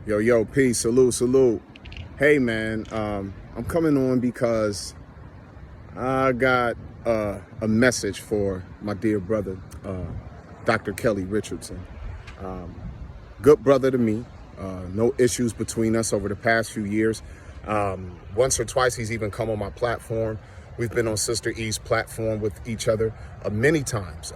Yo, peace, salute. Hey, man, I'm coming on because I got a message for my dear brother, Dr. Kelly Richardson. Good brother to me. No issues between us over the past few years. Once or twice, he's even come on my platform. We've been on Sister E's platform with each other many times.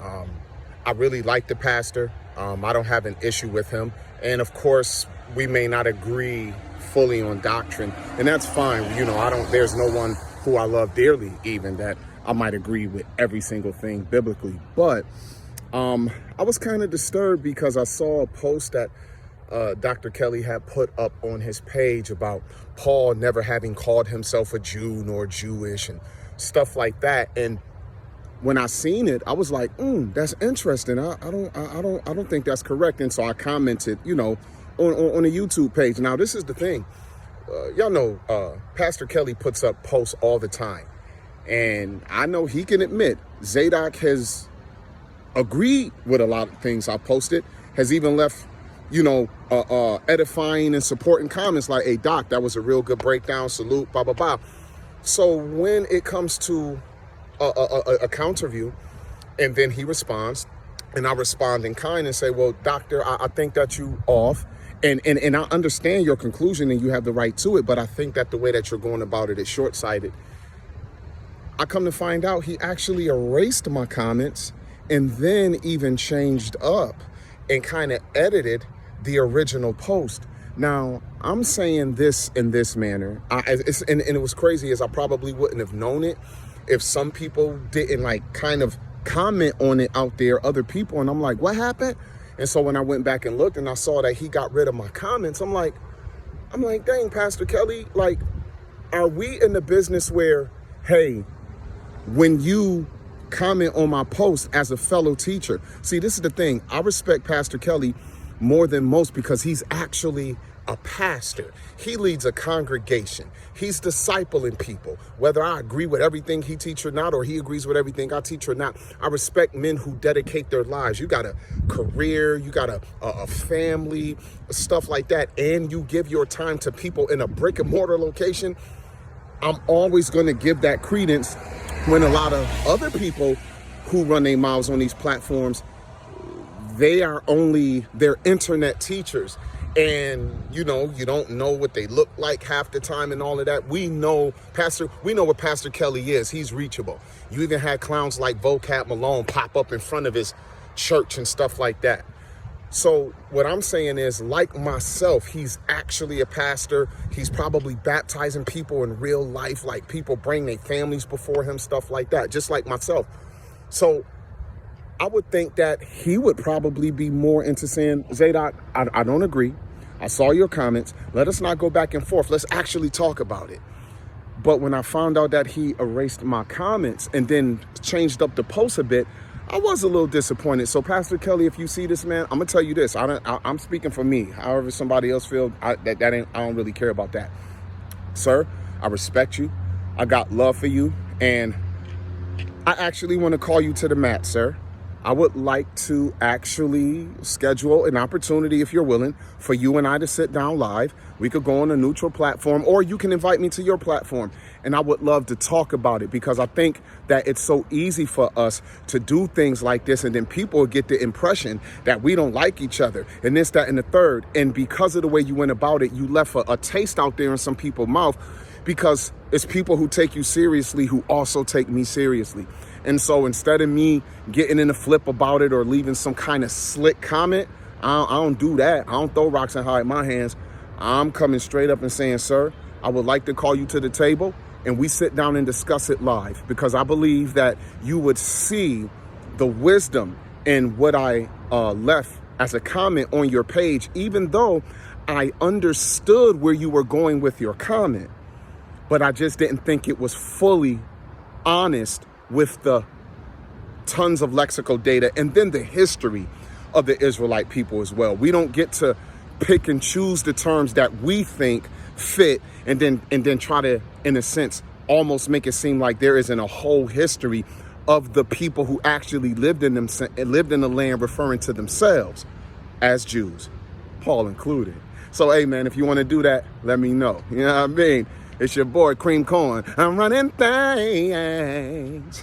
I really like the pastor. I don't have an issue with him. And of course, we may not agree fully on doctrine, and that's fine. There's no one who I love dearly even that I might agree with every single thing biblically. But I was kind of disturbed because I saw a post that Dr. Kelly had put up on his page about Paul never having called himself a Jew nor Jewish and stuff like that. And when I seen it, I was like, that's interesting. I don't think that's correct. And so I commented, on a YouTube page. Now, this is the thing. Y'all know Pastor Kelly puts up posts all the time. And I know he can admit Zadok has agreed with a lot of things I posted, has even left, edifying and supporting comments like, hey, Doc, that was a real good breakdown. Salute, blah, blah, blah. So when it comes to a counter view, and then he responds, and I respond in kind and say, well, doctor, I think that you off. And I understand your conclusion and you have the right to it, but I think that the way that you're going about it is short-sighted. I come to find out he actually erased my comments and then even changed up and kind of edited the original post. Now, I'm saying this in this manner, and it was crazy as I probably wouldn't have known it if some people didn't kind of comment on it out there, other people. And I'm like, what happened? And so when I went back and looked and I saw that he got rid of my comments, I'm like, dang, Pastor Kelly, are we in the business where, hey, when you comment on my post as a fellow teacher, see, this is the thing. I respect Pastor Kelly more than most because he's actually a pastor. He leads a congregation. He's discipling people. Whether I agree with everything he teaches or not, or he agrees with everything I teach or not, I respect men who dedicate their lives. You got a career, you got a family, stuff like that, and you give your time to people in a brick and mortar location. I'm always going to give that credence when a lot of other people who run their mouths on these platforms, they're internet teachers. And, you don't know what they look like half the time and all of that. We know what Pastor Kelly is. He's reachable. You even had clowns like Vocab Malone pop up in front of his church and stuff like that. So what I'm saying is, like myself, he's actually a pastor. He's probably baptizing people in real life, like people bring their families before him, stuff like that, just like myself. So I would think that he would probably be more into saying, Zadok, I don't agree. I saw your comments. Let us not go back and forth. Let's actually talk about it. But when I found out that he erased my comments and then changed up the post a bit, I was a little disappointed. So Pastor Kelly, if you see this, man, I'm gonna tell you this. I'm speaking for me. However somebody else feels, I don't really care about that. Sir, I respect you. I got love for you. And I actually want to call you to the mat, sir. I would like to actually schedule an opportunity, if you're willing, for you and I to sit down live. We could go on a neutral platform, or you can invite me to your platform. And I would love to talk about it because I think that it's so easy for us to do things like this. And then people get the impression that we don't like each other and this, that, and the third. And because of the way you went about it, you left a taste out there in some people's mouth, because it's people who take you seriously who also take me seriously. And so instead of me getting in a flip about it or leaving some kind of slick comment, I don't do that. I don't throw rocks and hide my hands. I'm coming straight up and saying, sir, I would like to call you to the table and we sit down and discuss it live, because I believe that you would see the wisdom in what I left as a comment on your page, even though I understood where you were going with your comment, but I just didn't think it was fully honest with the tons of lexical data and then the history of the Israelite people as well. We don't get to pick and choose the terms that we think fit and then try to, in a sense, almost make it seem like there isn't a whole history of the people who actually lived in the land referring to themselves as Jews. Paul included. So, hey, man, if you want to do that, let me know. You know what I mean? It's your boy, Cream Corn. I'm running things.